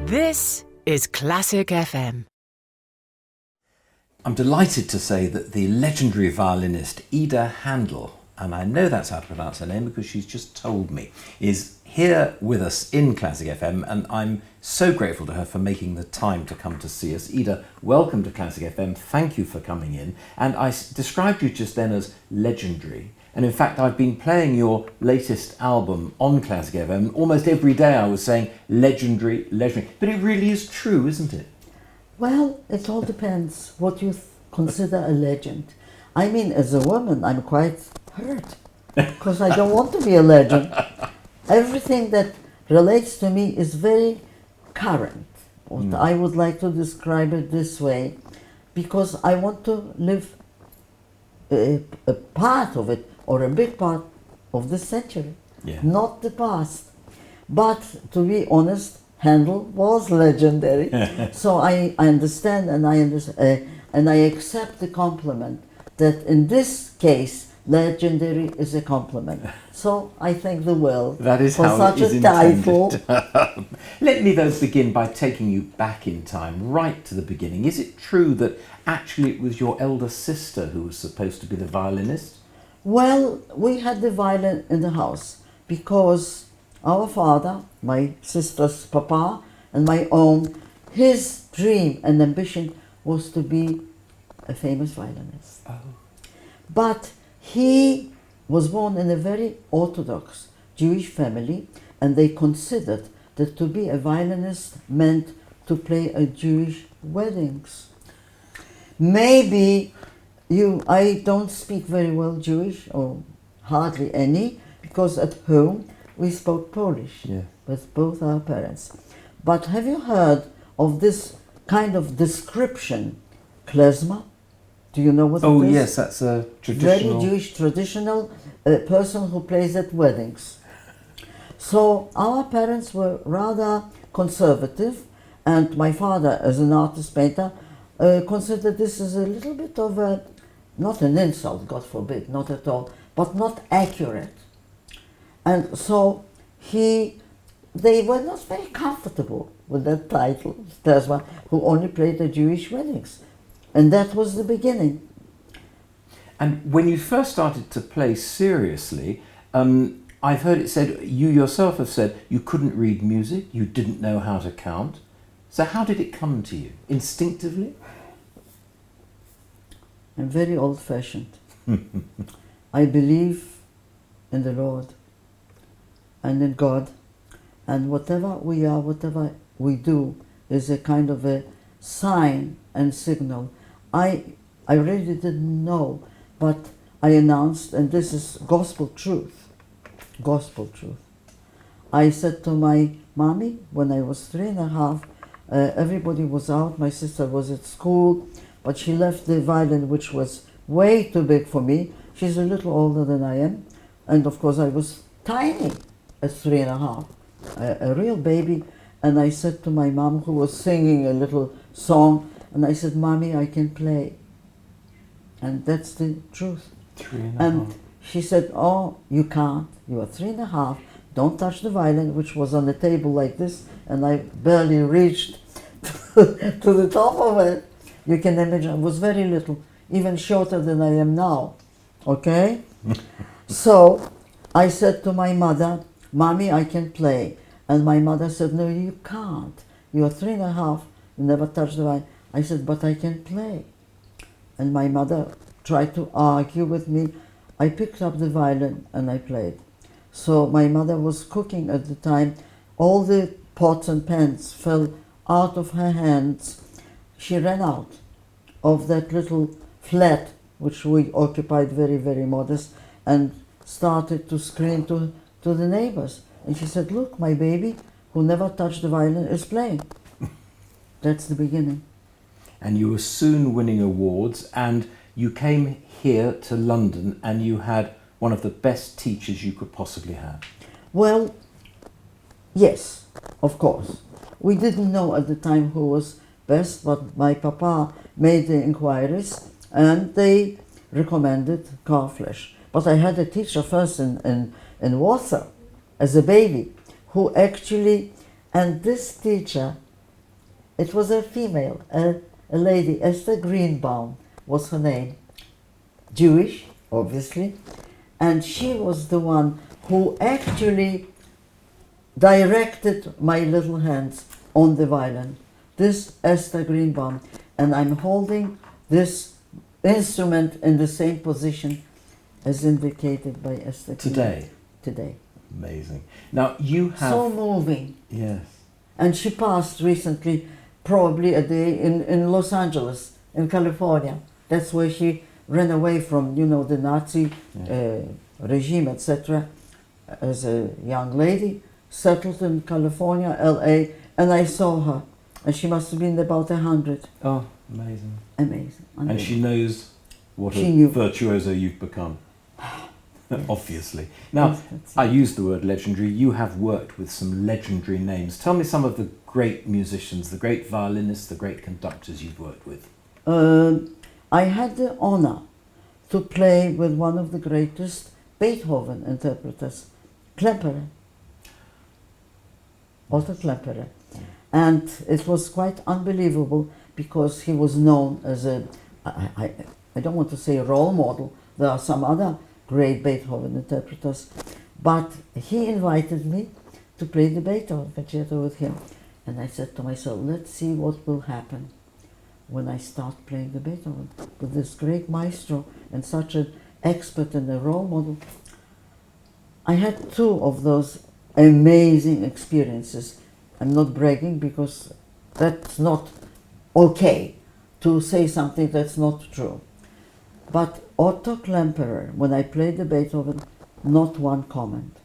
This is Classic FM. I'm delighted to say that the legendary violinist Ida Haendel, and I know that's how to pronounce her name because she's just told me, is here with us in Classic FM, and I'm so grateful to her for making the time to come to see us. Ida, welcome to Classic FM. Thank you for coming in. And I described you just then as legendary. And in fact, I've been playing your latest album on Classic FM. Almost every day I was saying legendary, legendary. But it really is true, isn't it? Well, it all depends what you consider a legend. I mean, as a woman, I'm quite hurt because I don't want to be a legend. Everything that relates to me is very current. I would like to describe it this way because I want to live a part of it, or a big part of the century, not the past. But to be honest, Handel was legendary. So I understand, and I accept the compliment that in this case, legendary is a compliment. So I thank the world that is for how such it is a title. Let me though begin by taking you back in time, right to the beginning. Is it true that actually it was your elder sister who was supposed to be the violinist? Well, we had the violin in the house because our father, my sister's papa, and my own, his dream and ambition was to be a famous violinist. Oh. But he was born in a very orthodox Jewish family, and they considered that to be a violinist meant to play at Jewish weddings. Maybe I don't speak very well Jewish, or hardly any, because at home we spoke Polish with both our parents. But have you heard of this kind of description, klezmer? Do you know what it is? Oh yes, that's a traditional... Very Jewish traditional person who plays at weddings. So our parents were rather conservative, and my father, as an artist painter, considered this as a little bit of a, not an insult, God forbid, not at all, but not accurate. And so they were not very comfortable with that title, klezmer, who only played at Jewish weddings. And that was the beginning. And when you first started to play seriously, I've heard it said, you yourself have said, you couldn't read music, you didn't know how to count. So how did it come to you? Instinctively? I'm very old-fashioned. I believe in the Lord and in God, and whatever we are, whatever we do is a kind of a sign and signal. I really didn't know, but I announced, and this is gospel truth, I said to my mommy when I was 3.5, everybody was out, my sister was at school, but she left the violin, which was way too big for me. She's a little older than I am, and of course I was tiny at 3.5, a real baby. And I said to my mom, who was singing a little song, and I said, Mommy, I can play. And that's the truth. 3.5. And she said, oh, you can't. You are 3.5. Don't touch the violin, which was on the table like this, and I barely reached to the top of it. You can imagine, I was very little, even shorter than I am now. Okay? So I said to my mother, Mommy, I can play. And my mother said, no, you can't. You are 3.5, you never touch the violin. I said, but I can play. And my mother tried to argue with me. I picked up the violin and I played. So my mother was cooking at the time. All the pots and pans fell out of her hands. She ran out of that little flat, which we occupied very, very modest, and started to scream to the neighbors. And she said, look, my baby, who never touched the violin, is playing. That's the beginning. And you were soon winning awards, and you came here to London, and you had one of the best teachers you could possibly have. Well, yes, of course. We didn't know at the time who was best, but my papa made the inquiries, and they recommended Carflesh. But I had a teacher first in Warsaw, as a baby, who actually, and this teacher It was a female, a lady, Esther Greenbaum was her name. Jewish, obviously. And she was the one who actually directed my little hands on the violin. This Esther Greenbaum. And I'm holding this instrument in the same position as indicated by Esther Today? Today. Amazing. Now, you have... So moving. Yes. And she passed recently, probably a day in Los Angeles, in California. That's where she ran away from, you know, the Nazi regime, etc. As a young lady, settled in California, LA, and I saw her. And she must have been about 100. Oh, amazing. Amazing. And she knows what She a knew. virtuoso you've become. Obviously. Now, I use the word legendary. You have worked with some legendary names. Tell me some of the great musicians, the great violinists, the great conductors you've worked with. I had the honor to play with one of the greatest Beethoven interpreters, Klemperer, Otto Klemperer. And it was quite unbelievable because he was known as I don't want to say a role model. There are some other great Beethoven interpreters, but he invited me to play the Beethoven concerto with him. And I said to myself, let's see what will happen when I start playing the Beethoven with this great maestro and such an expert and a role model. I had two of those amazing experiences. I'm not bragging because that's not okay to say something that's not true. But Otto Klemperer, when I played the Beethoven, not one comment.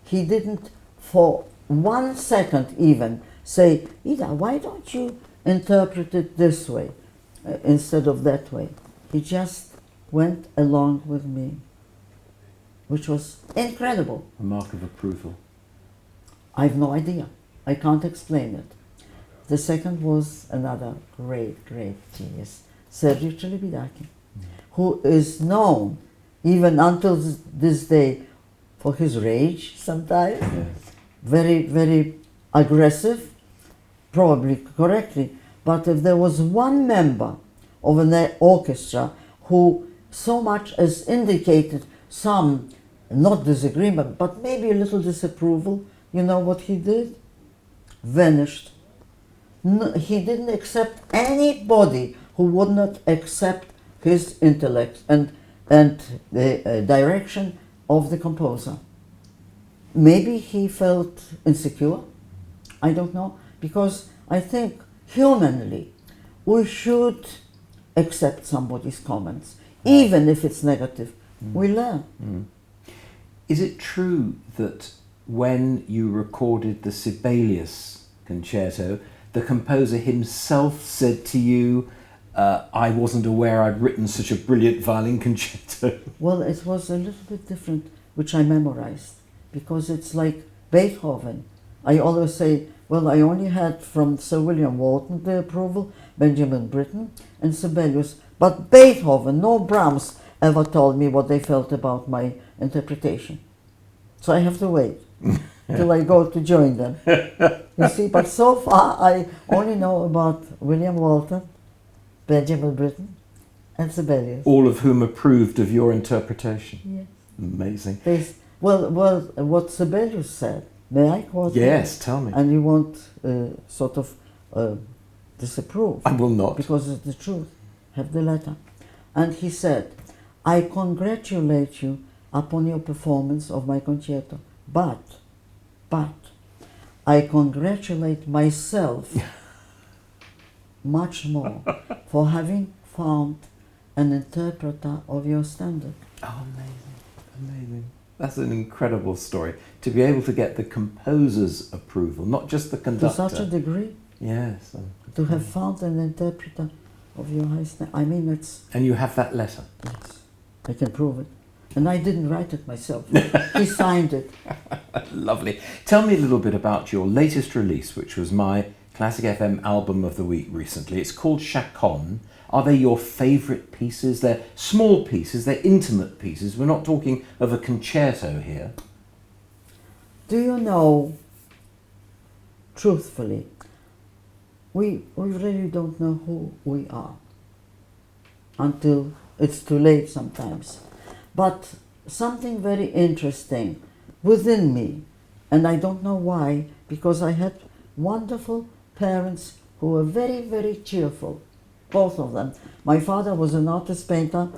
He didn't for 1 second even say, Ida, why don't you interpret it this way instead of that way? He just went along with me, which was incredible. A mark of approval. I have no idea. I can't explain it. The second was another great, great genius, Sergei Celibidache, who is known even until this day for his rage sometimes. Yes. Very, very aggressive, probably correctly. But if there was one member of an orchestra who so much as indicated some, not disagreement, but maybe a little disapproval, you know what he did? Vanished. No, he didn't accept anybody who would not accept his intellect and the direction of the composer. Maybe he felt insecure, I don't know, because I think humanly we should accept somebody's comments, even if it's negative. We learn. Is it true that when you recorded the Sibelius concerto, the composer himself said to you, I wasn't aware I'd written such a brilliant violin concerto? Well, it was a little bit different, which I memorized, because it's like Beethoven. I always say, well, I only had from Sir William Walton the approval, Benjamin Britten and Sibelius, but Beethoven, no Brahms ever told me what they felt about my interpretation. So I have to wait till I go to join them. You see, but so far I only know about William Walton, Benjamin Britten and Sibelius. All of whom approved of your interpretation. Yes. Amazing. Well, what Sibelius said, may I quote him? Yes, tell me. And you won't sort of disapprove. I will not. Because it's the truth. Have the letter. And he said, I congratulate you upon your performance of my concerto, but I congratulate myself much more for having found an interpreter of your standard. Oh, amazing, amazing. That's an incredible story. To be able to get the composer's approval, not just the conductor. To such a degree? Yes. To have found an interpreter of your high standard. I mean, it's... And you have that letter? Yes, I can prove it. And I didn't write it myself. He signed it. Lovely. Tell me a little bit about your latest release, which was my Classic FM album of the week recently. It's called Chacon. Are they your favourite pieces? They're small pieces, they're intimate pieces. We're not talking of a concerto here. Do you know, truthfully, we really don't know who we are until it's too late sometimes. But something very interesting within me, and I don't know why, because I had wonderful parents who were very, very cheerful, both of them. My father was an artist painter,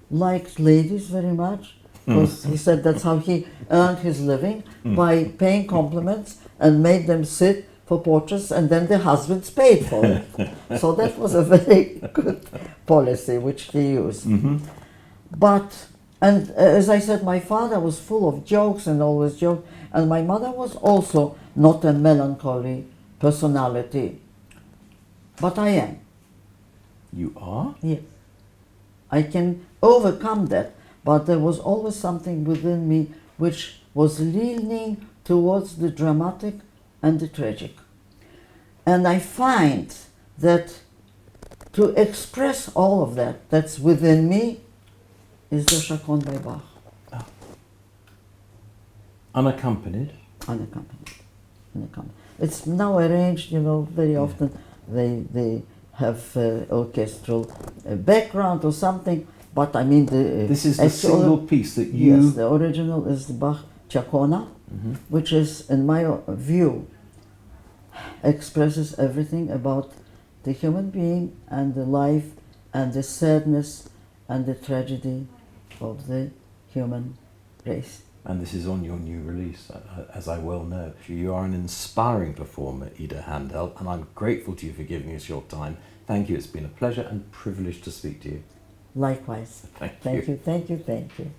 liked ladies very much, because he said that's how he earned his living, by paying compliments and made them sit for portraits, and then the husbands paid for it. So that was a very good policy which he used. But, and as I said, my father was full of jokes and always joked, and my mother was also not a melancholy personality. But I am. You are? Yes. I can overcome that, but there was always something within me which was leaning towards the dramatic and the tragic. And I find that to express all of that that's within me is the Chaconne by Bach. Unaccompanied? Unaccompanied. Unaccompanied. It's now arranged, you know, very often they have orchestral background or something, but I mean the... This is the single piece that you... Yes, the original is the Bach Chacona, which is, in my view, expresses everything about the human being and the life and the sadness and the tragedy of the human race. And this is on your new release, as I well know. You are an inspiring performer, Ida Haendel, and I'm grateful to you for giving us your time. Thank you. It's been a pleasure and privilege to speak to you. Likewise. Thank you. Thank you, thank you, thank you.